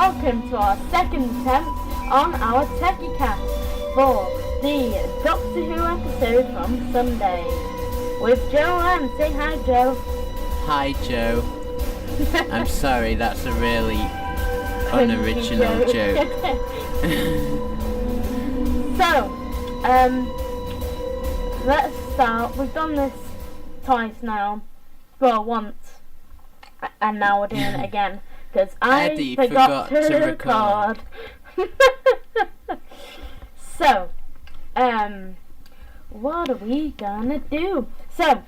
welcome to our second attempt on our Techycast for the Doctor Who episode from Sunday with JoeOM. Say hi, Joe. Hi, Joe. I'm sorry, that's a really unoriginal joke. So, let's start. We've done this twice now. Well, once. And now we're doing it again. Because I forgot to record. So, what are we gonna do? So,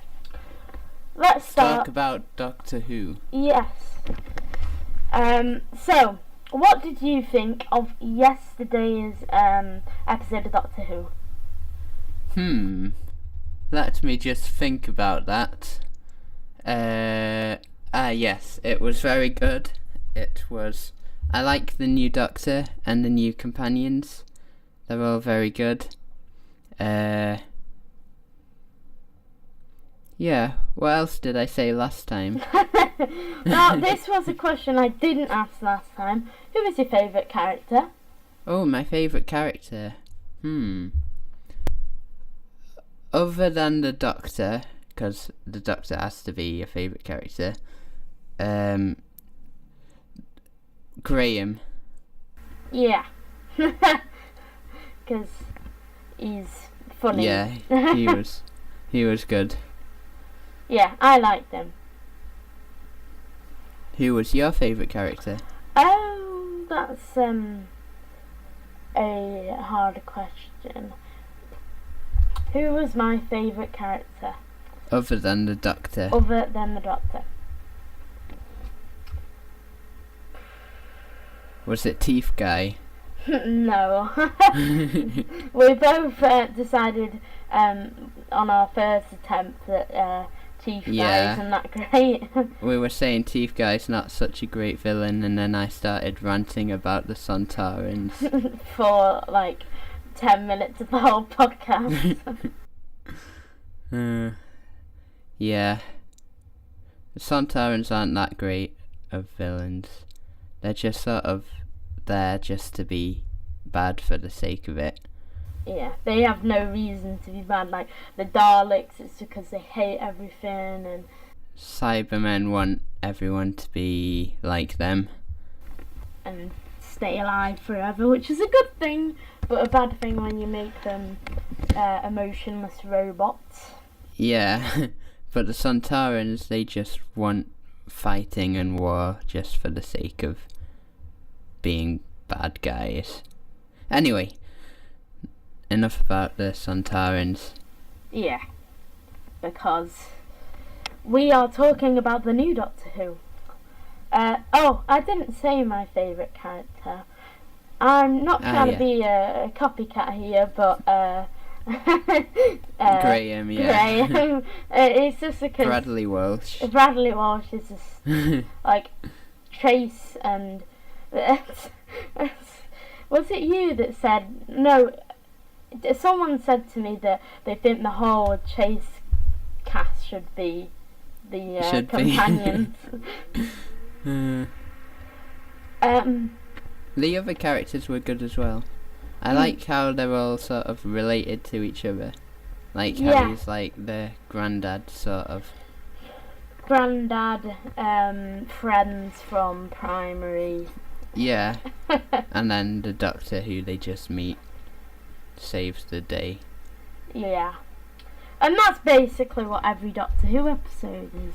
let's start. Talk about Doctor Who. Yes. So, what did you think of yesterday's episode of Doctor Who? Let me just think about that. Yes, it was very good. I like the new Doctor and the new companions. They're all very good. Yeah, what else did I say last time? Now, this was a question I didn't ask last time. Who was your favourite character? Oh, my favourite character? Other than the Doctor, because the Doctor has to be your favourite character, Graham. Yeah. Because he's funny. Yeah, he was good. Yeah, I liked him. Who was your favourite character? Oh, that's a hard question. Who was my favourite character? Other than the Doctor. Other than the Doctor. Was it Teeth Guy? No. We both decided on our first attempt that Teeth Guy isn't that great. We were saying Teeth Guy's not such a great villain, and then I started ranting about the Sontarans. For like 10 minutes of the whole podcast. Yeah. The Sontarans aren't that great of villains. They're just sort of there just to be bad for the sake of it. Yeah, they have no reason to be bad. Like the Daleks, it's because they hate everything, and Cybermen want everyone to be like them and stay alive forever, which is a good thing, but a bad thing when you make them emotionless robots. Yeah, but the Sontarans, they just want fighting and war just for the sake of being bad guys. Anyway, enough about the Sontarans. Yeah, because we are talking about the new Doctor Who. I didn't say my favourite character. I'm not trying to be a copycat here, but Graham, yeah. Graham. It's just because Bradley Walsh. Bradley Walsh is just like Trace and was it you that said no? Someone said to me that they think the whole Chase cast should be the companions. The other characters were good as well. I like how they're all sort of related to each other. Like how he's like the granddad sort of. Granddad, friends from primary. Yeah. And then the Doctor who they just meet saves the day. Yeah. And that's basically what every Doctor Who episode is.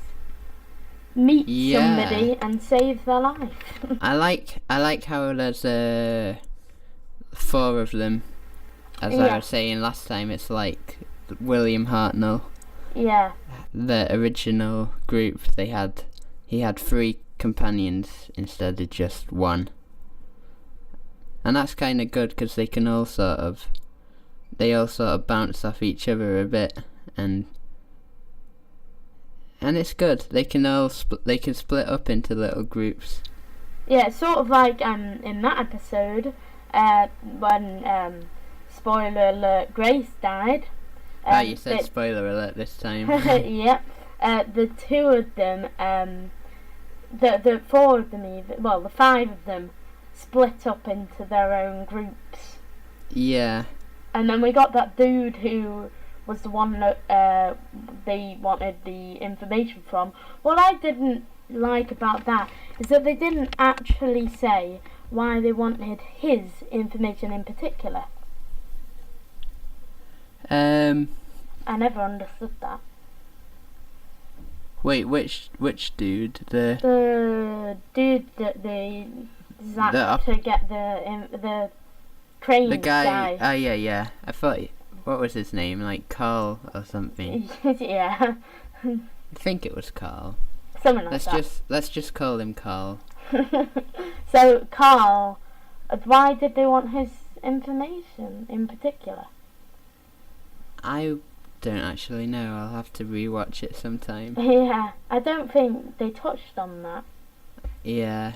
Meet somebody and save their life. I like how there's 4 of them. As I was saying last time, it's like William Hartnell. Yeah. The original group, he had 3 companions instead of just 1. And that's kind of good because they all sort of bounce off each other a bit, and it's good. They can split up into little groups. Yeah, it's sort of like in that episode when spoiler alert, Grace died. You said spoiler alert this time. Yep. The 2 of them, the 4 of them even, well, the 5 of them split up into their own groups. Yeah. And then we got that dude who was the one that they wanted the information from. What I didn't like about that is that they didn't actually say why they wanted his information in particular. I never understood that. Wait, which dude? The dude that they zapped to get the crane the guy. Oh yeah. I thought. What was his name? Like Carl or something. Yeah. I think it was Carl. Something like that. Let's just call him Carl. So Carl, why did they want his information in particular? I don't actually know. I'll have to rewatch it sometime. Yeah, I don't think they touched on that. Yeah,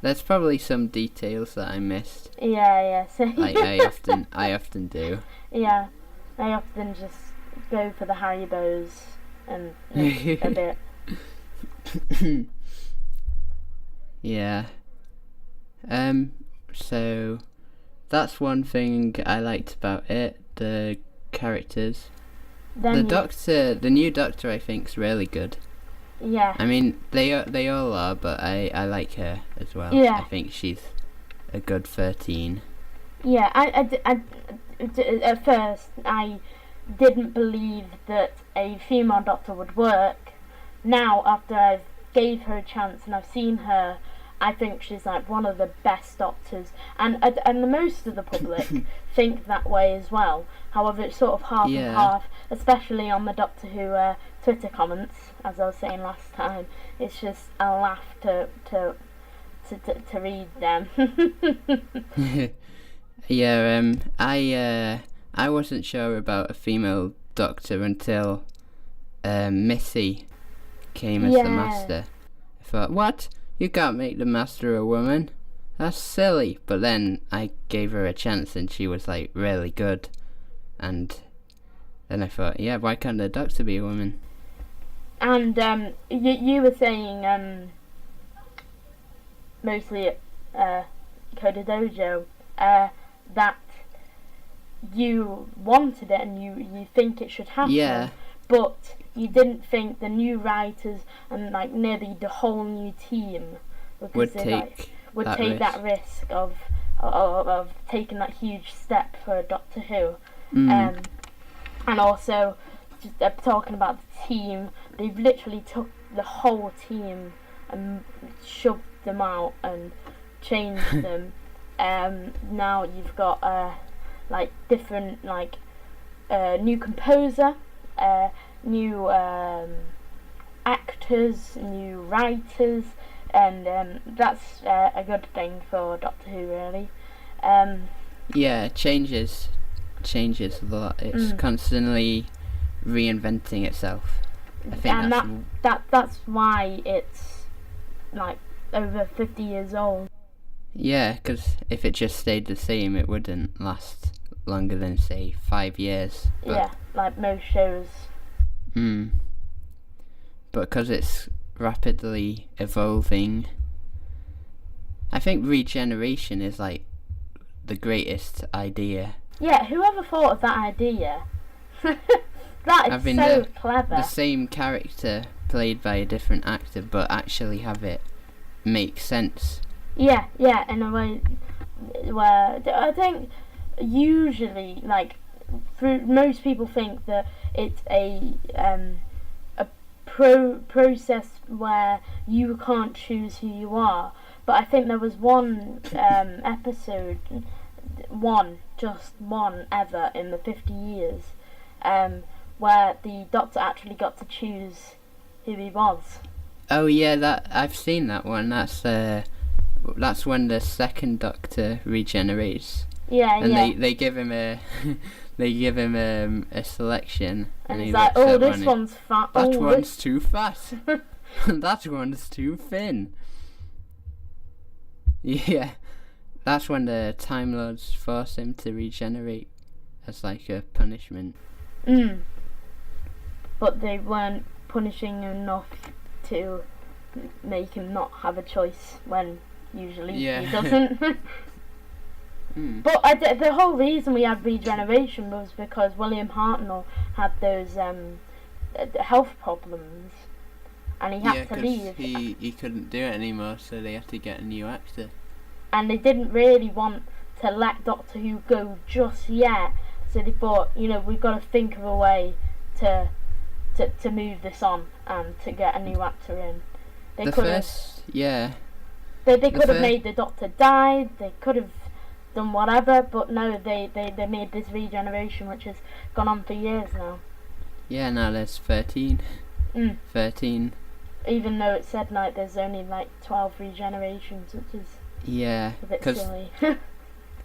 there's probably some details that I missed. Yeah. So Like I often do. Yeah, I often just go for the Haribos and a bit. Yeah. So that's one thing I liked about it. The characters. Then The new Doctor, I think, is really good. Yeah. I mean, they all are, but I like her as well. Yeah. I think she's a good 13. Yeah, at first I didn't believe that a female Doctor would work. Now, after I've gave her a chance and I've seen her, I think she's like one of the best Doctors, and the most of the public think that way as well. However, it's sort of half and half, especially on the Doctor Who Twitter comments. As I was saying last time, it's just a laugh to read them. Yeah, I wasn't sure about a female Doctor until Missy came as the Master. I thought, what? You can't make the Master a woman? That's silly. But then I gave her a chance and she was like really good. And then I thought, yeah, why can't the Doctor be a woman? And you were saying mostly at Coda Dojo that you wanted it and you think it should happen. Yeah. But you didn't think the new writers and like nearly the whole new team would take that risk of taking that huge step for Doctor Who. Mm. And also just talking about the team, they've literally took the whole team and shoved them out and changed them. Now you've got like different like new composer, new actors, new writers, and that's a good thing for Doctor Who, really. Yeah, changes a lot. It's constantly reinventing itself. I think and that's why it's like over 50 years old. Yeah, because if it just stayed the same, it wouldn't last longer than, say, 5 years. But, yeah, like most shows. But because it's rapidly evolving, I think regeneration is like the greatest idea. Yeah, whoever thought of that idea? That is Having so clever. The same character played by a different actor, but actually have it make sense. Yeah, in a way where I think usually, like, most people think that it's a process where you can't choose who you are. But I think there was one episode, just one ever in the 50 years, where the Doctor actually got to choose who he was. Oh yeah, I've seen that one. That's when the second Doctor regenerates. Yeah, and they give him a a selection, and he's like, "Oh, this one's fat. That one's too fat. That one's too thin." Yeah, that's when the Time Lords force him to regenerate as like a punishment. But they weren't punishing enough to make him not have a choice when Usually Yeah. he doesn't. But the whole reason we had regeneration was because William Hartnell had those health problems, and he had to leave. He couldn't do it anymore, so they had to get a new actor. And they didn't really want to let Doctor Who go just yet, so they thought, we've got to think of a way to move this on and to get a new actor in. They could have made the Doctor die. They could have done whatever, but no, they made this regeneration, which has gone on for years now. Yeah, now there's 13. 13. Even though it said there's only 12 regenerations, which is a bit silly.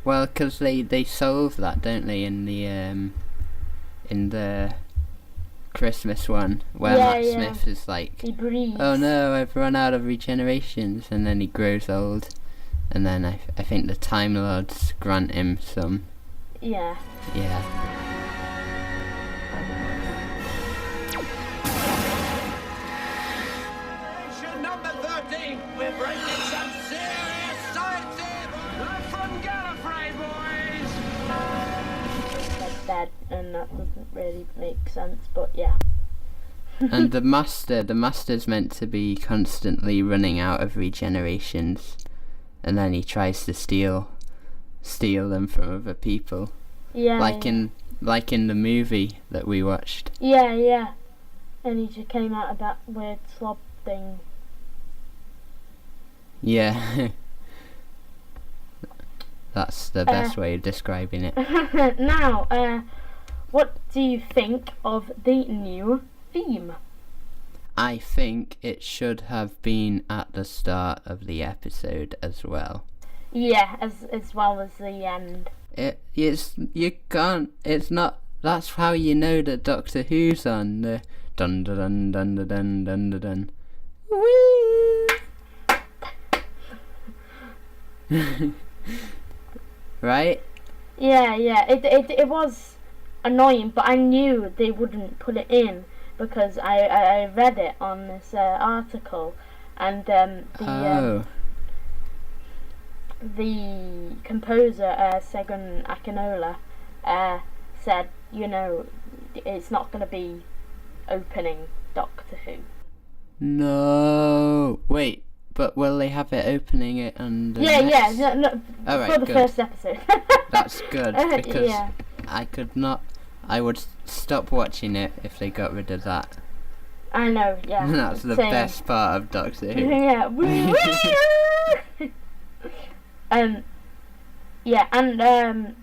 Well, because they solve that, don't they, in the Christmas one, where Matt Smith is like, he breathes. Oh no, I've run out of regenerations, and then he grows old, and then I think the Time Lords grant him some. Yeah. Yeah. Number 13, we're breaking some serious science here. Not from Gallifrey, boys. Dead, and that doesn't really make sense, but yeah. And the Master's meant to be constantly running out of regenerations, and then he tries to steal them from other people. Yeah. Like in the movie that we watched. Yeah. And he just came out of that weird slob thing. Yeah. That's the best way of describing it. Now, what do you think of the new theme? I think it should have been at the start of the episode as well. Yeah, as well as the end. It's not. That's how you know that Doctor Who's on. The dun dun dun dun dun dun dun dun. Woo! Right? Yeah. It was annoying, but I knew they wouldn't put it in because I read it on this article, and the composer Segun Akinola said, it's not going to be opening Doctor Who. No, wait. But will they have it opening it on the next? No, right, for the good. first episode. That's good, because I would stop watching it if they got rid of that. I know, yeah. That's the best part of Doctor Who. Yeah. And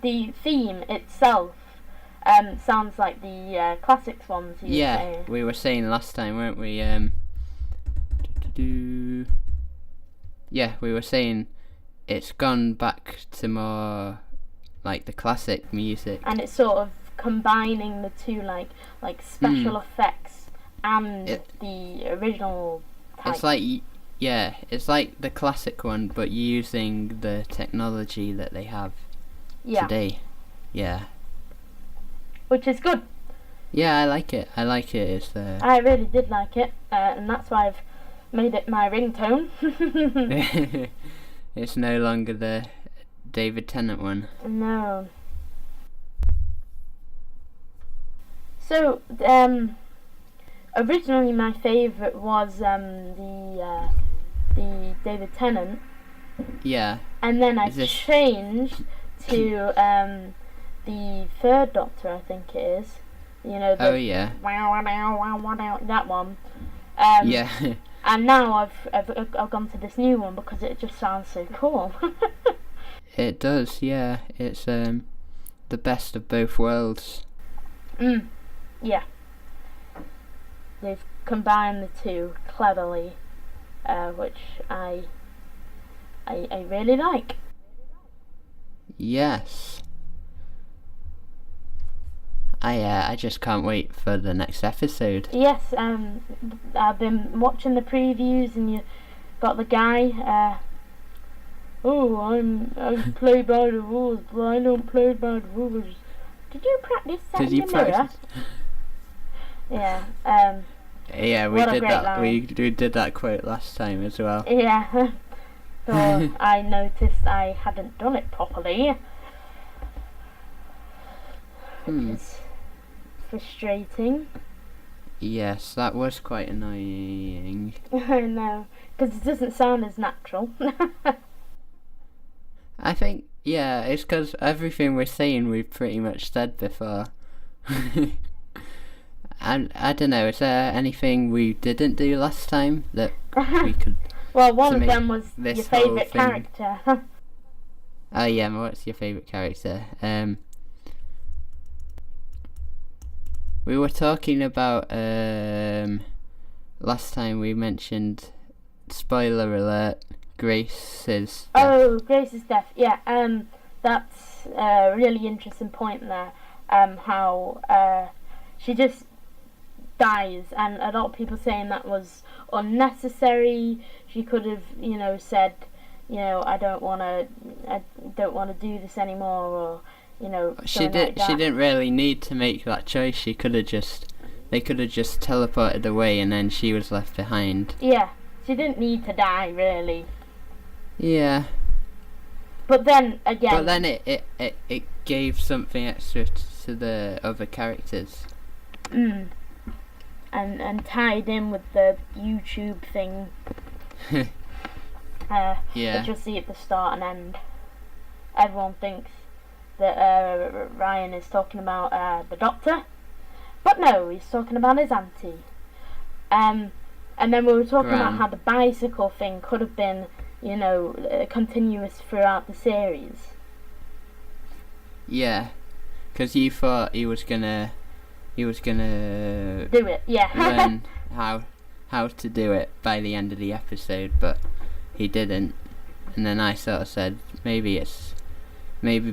the theme itself sounds like the classics ones. We were saying last time, weren't we? Yeah, we were saying it's gone back to more like the classic music, and it's sort of combining the two, like special effects and the original type. It's like the classic one, but using the technology that they have today. Yeah, which is good. Yeah, I like it. It's I really did like it, and that's why I've made it my ringtone. It's no longer the David Tennant one. No. So, originally my favourite was the David Tennant. Yeah. And then I changed to the third Doctor, I think it is. That one. Yeah. And now I've gone to this new one because it just sounds so cool. It does, yeah. It's the best of both worlds. Yeah. They've combined the two cleverly, which I really like. Yes. I just can't wait for the next episode. Yes, I've been watching the previews, and you got the guy. I play by the rules, but I don't play by the rules. Did you practice that in the mirror? Yeah. Yeah, we did that. We did that quote last time as well. Yeah. or I noticed I hadn't done it properly, which is frustrating. Yes, that was quite annoying. I know, because it doesn't sound as natural. I think, yeah, it's because everything we're saying we've pretty much said before. And I don't know, is there anything we didn't do last time that we could... Well, one of them was your this whole favourite thing- character. Oh yeah, what's your favourite character? We were talking about, last time we mentioned, spoiler alert, Grace's death. Oh, Grace's death. Yeah, that's a really interesting point there. How she just dies, and a lot of people saying that was unnecessary. She could have, said, I don't want to do this anymore, or She didn't really need to make that choice. They could have just teleported away, and then she was left behind. Yeah, she didn't need to die, really. Yeah. But then again. But then it gave something extra to the other characters. And tied in with the YouTube thing. Yeah. Which you'll see at the start and end. Everyone thinks that Ryan is talking about the Doctor, but no, he's talking about his auntie. And then we were talking about how the bicycle thing could have been, continuous throughout the series. Yeah, because you thought he was gonna do it. Yeah. learn how to do it by the end of the episode, but he didn't. And then I sort of said maybe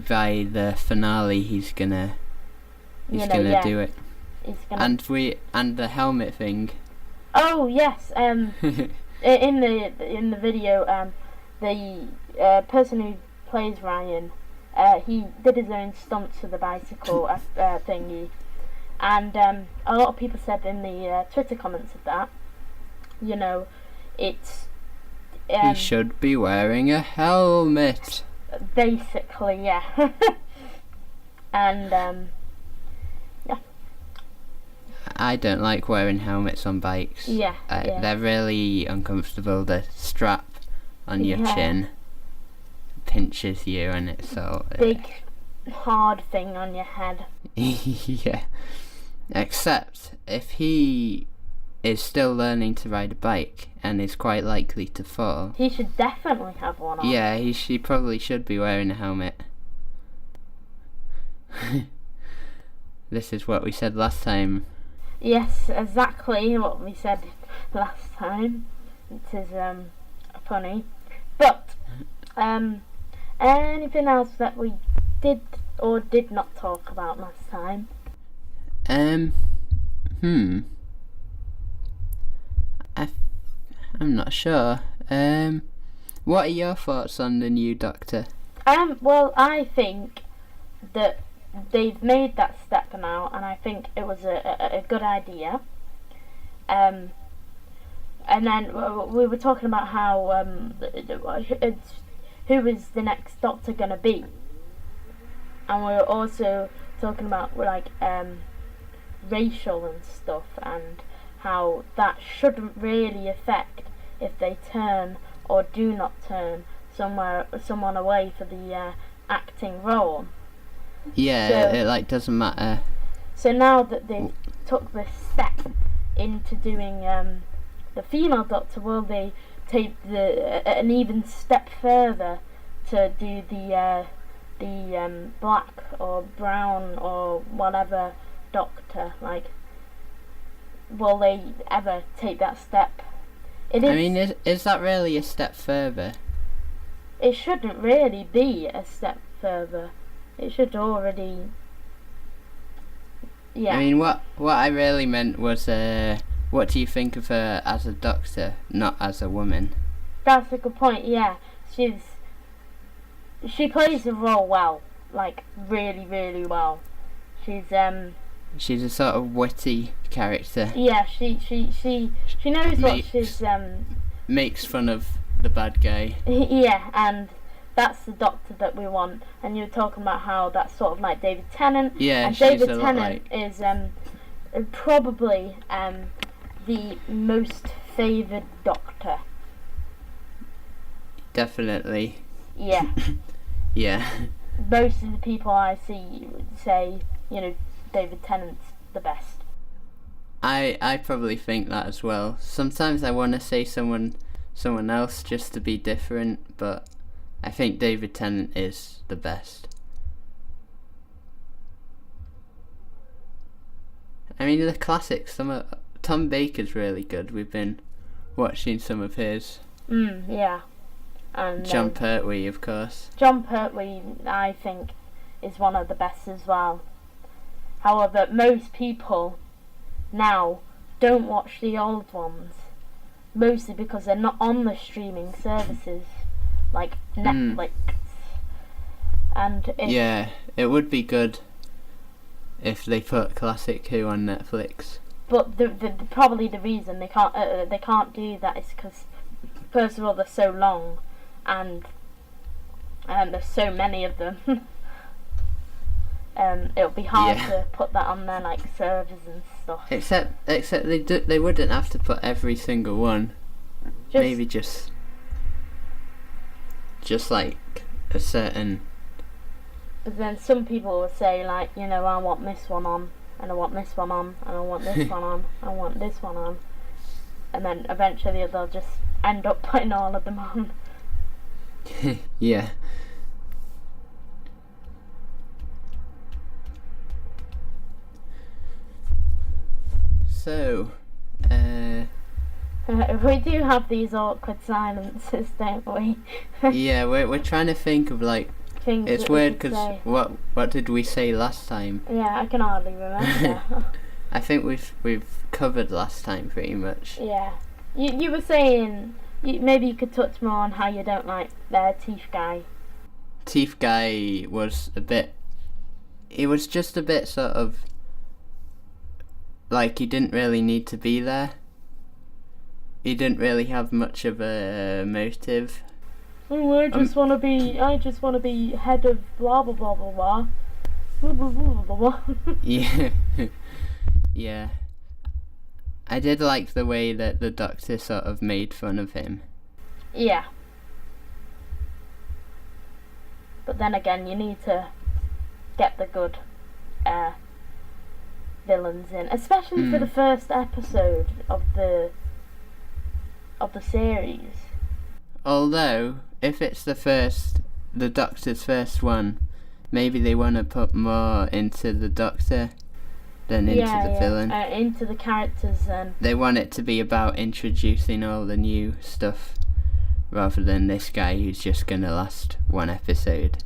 by the finale he's gonna do it. He's gonna... And the helmet thing. Oh yes. In the video, the person who plays Ryan, he did his own stunts for the bicycle thingy, and a lot of people said in the Twitter comments of that, it's he should be wearing a helmet. Basically, yeah. And yeah. I don't like wearing helmets on bikes. Yeah, They're really uncomfortable. The strap on your chin pinches you, and it's so big, hard thing on your head. Yeah. Except if he is still learning to ride a bike and is quite likely to fall, he should definitely have one on. Yeah, he probably should be wearing a helmet. This is what we said last time. Yes, exactly what we said last time. It is funny. But anything else that we did or did not talk about last time? I'm not sure. What are your thoughts on the new Doctor? Well, I think that they've made that step now, and I think it was a good idea. And then we were talking about how who is the next Doctor gonna be, and we were also talking about racial and stuff, and how that shouldn't really affect if they turn or do not turn someone away for the acting role. Yeah, so, it doesn't matter. So now that they've took this step into doing the female Doctor, will they take an even step further to do the black or brown or whatever Doctor? Will they ever take that step? Is that really a step further? It shouldn't really be a step further. It should already... Yeah. What I really meant was, what do you think of her as a Doctor, not as a woman? That's a good point, yeah. She plays the role well. Really, really well. She's a sort of witty character. Yeah, she knows what she's... Makes fun of the bad guy. Yeah, and that's the Doctor that we want. And you were talking about how that's sort of like David Tennant. Yeah, and she's David a lot Tennant is probably the most favoured Doctor. Definitely. Yeah. Yeah. Most of the people I see would say, David Tennant's the best. I probably think that as well. Sometimes I want to say someone else just to be different, but I think David Tennant is the best. I mean, the classics. Tom Baker's really good. We've been watching some of his. Yeah. And Jon Pertwee, of course. Jon Pertwee, I think, is one of the best as well. However, most people now don't watch the old ones, mostly because they're not on the streaming services like Netflix. And yeah, it would be good if they put Classic Who on Netflix. But probably the reason they can't do that is because, first of all, they're so long, and there's so many of them. It'll be hard to put that on their like servers and stuff. Except they wouldn't have to put every single one. Maybe just like a certain. But then some people will say like, I want this one on, and I want this one on, and I want this one on, I want this one on, and then eventually they'll just end up putting all of them on. Yeah. So, we do have these awkward silences, don't we? Yeah, we're trying to think of like. Things it's weird because what did we say last time? Yeah, I can hardly remember. I think we've covered last time pretty much. Yeah, you were saying maybe you could touch more on how you don't like their Teeth Guy. Teeth Guy was a bit. He was just a bit sort of. Like he didn't really need to be there. He didn't really have much of a motive. Oh, I just want to be head of blah blah blah blah blah. Blah, blah, blah, blah, blah. Yeah. Yeah. I did like the way that the Doctor sort of made fun of him. Yeah. But then again, you need to get the good villains in, especially for the first episode of the series. Although, if it's the Doctor's first one, maybe they want to put more into the Doctor than into the villain. Into the characters. They want it to be about introducing all the new stuff, rather than this guy who's just going to last one episode.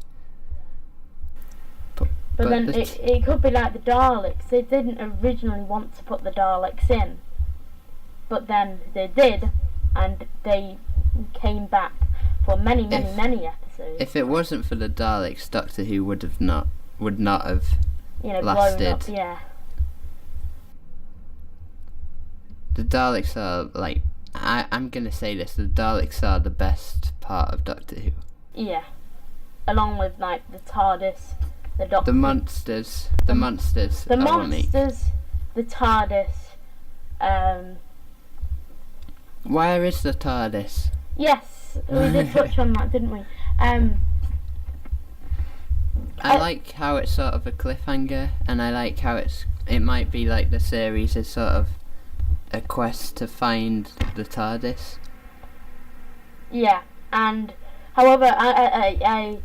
But then it could be like the Daleks. They didn't originally want to put the Daleks in, but then they did, and they came back for many episodes. If it wasn't for the Daleks, Doctor Who would not have lasted. Blown up, yeah. The Daleks are like I'm gonna say this: the Daleks are the best part of Doctor Who. Yeah, along with like the TARDIS. The Doctor. The monsters. The monsters. The TARDIS. Where is the TARDIS? Yes, we did touch on that, didn't we? I like how it's sort of a cliffhanger, and I like how it might be like the series is sort of a quest to find the TARDIS. Yeah, and however, I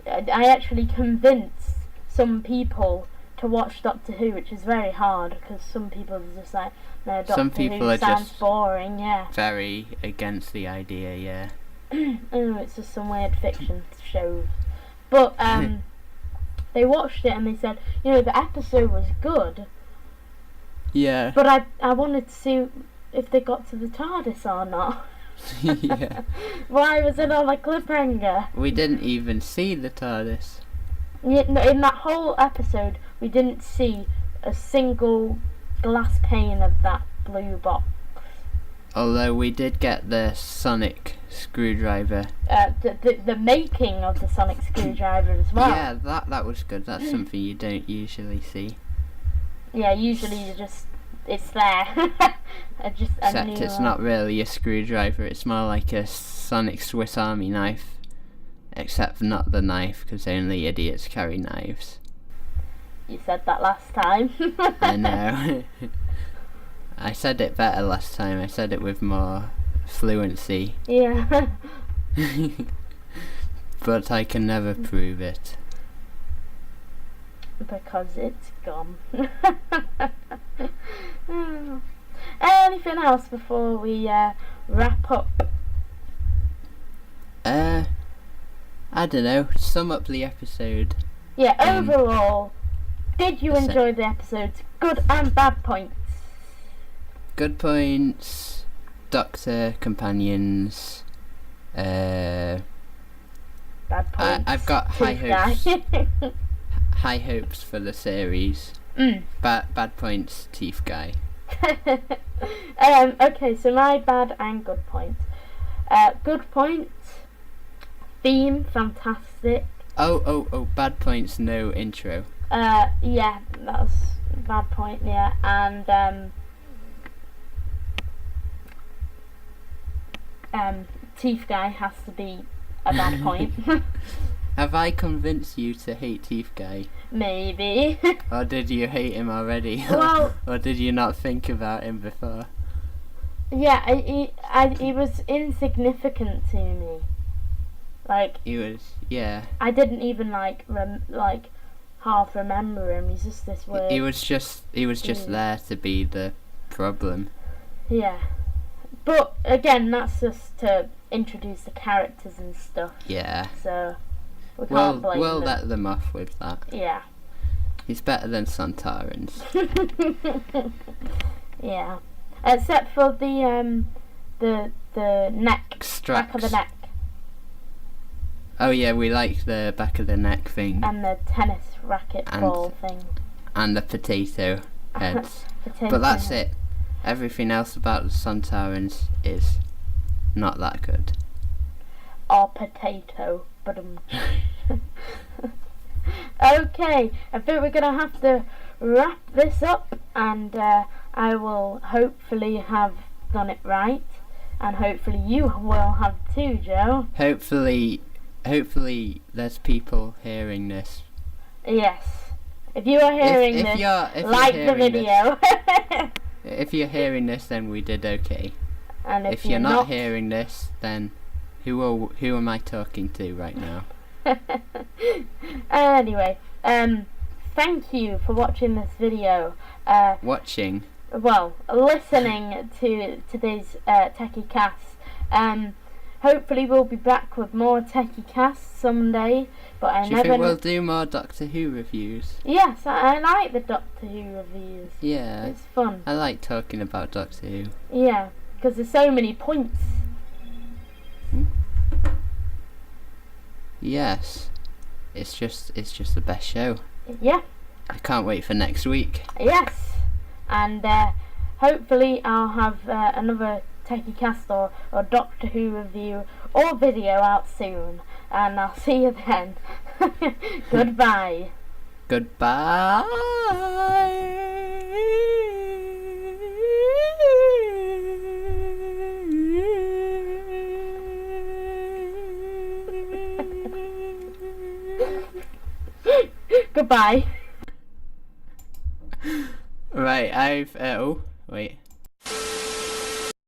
actually convinced some people to watch Doctor Who, which is very hard because some people are just like, no, Doctor some people Who are sounds just boring, yeah. Very against the idea, yeah. Oh, it's just some weird fiction shows. But they watched it and they said, the episode was good. Yeah. But I wanted to see if they got to the TARDIS or not. Yeah. Why was it on a cliffhanger? We didn't even see the TARDIS. In that whole episode, we didn't see a single glass pane of that blue box. Although we did get the sonic screwdriver. The making of the sonic screwdriver as well. Yeah, that was good. That's something you don't usually see. Yeah, usually it's there. Except it's not really a screwdriver. It's more like a sonic Swiss Army knife. Except not the knife, because only idiots carry knives. You said that last time. I know. I said it better last time. I said it with more fluency. Yeah. But I can never prove it. Because it's gone. Anything else before we wrap up? I don't know. Sum up the episode. Yeah, overall, did you enjoy the episodes? Good and bad points? Good points. Doctor, companions. Bad points. I've got high hopes. High hopes for the series. Bad points, teeth guy. Okay, so my bad and good points. Good points. Theme, fantastic. Oh, bad points, no intro. Yeah, that's a bad point, yeah. And, teeth guy has to be a bad point. Have I convinced you to hate Teeth Guy? Maybe. Or did you hate him already? Well, or did you not think about him before? Yeah, he was insignificant to me. Like, He was, yeah. I didn't even half remember him. He's just this weird. He was just there to be the problem. Yeah, but again, that's just to introduce the characters and stuff. Yeah. So we can't blame we'll them. let them off with that. Yeah. He's better than Santarans. Yeah. Except for the neck, back of the neck. Oh yeah, we like the back of the neck thing. And the tennis racket ball thing. And the potato heads. Potato But that's head. it. Everything else about the Santarans is not that good. Or potato, but okay, I think we're gonna have to wrap this up, and I will hopefully have done it right, and hopefully you will have too, Joe. Hopefully there's people hearing this. Yes. If you are hearing if this, you're like the hearing video. If you're hearing this, then we did okay. And if you're not hearing this, then who am I talking to right now? Anyway, thank you for watching this video. Watching? Well, listening to today's Techycast. Hopefully we'll be back with more Techycast someday, but I Do you never think we'll do more Doctor Who reviews? Yes, I like the Doctor Who reviews. Yeah. It's fun. I like talking about Doctor Who. Yeah, because there's so many points. Yes. It's just the best show. Yeah. I can't wait for next week. Yes. And hopefully I'll have another Techycast or Doctor Who review or video out soon. And I'll see you then. Goodbye. Goodbye. Goodbye. Right, oh, wait.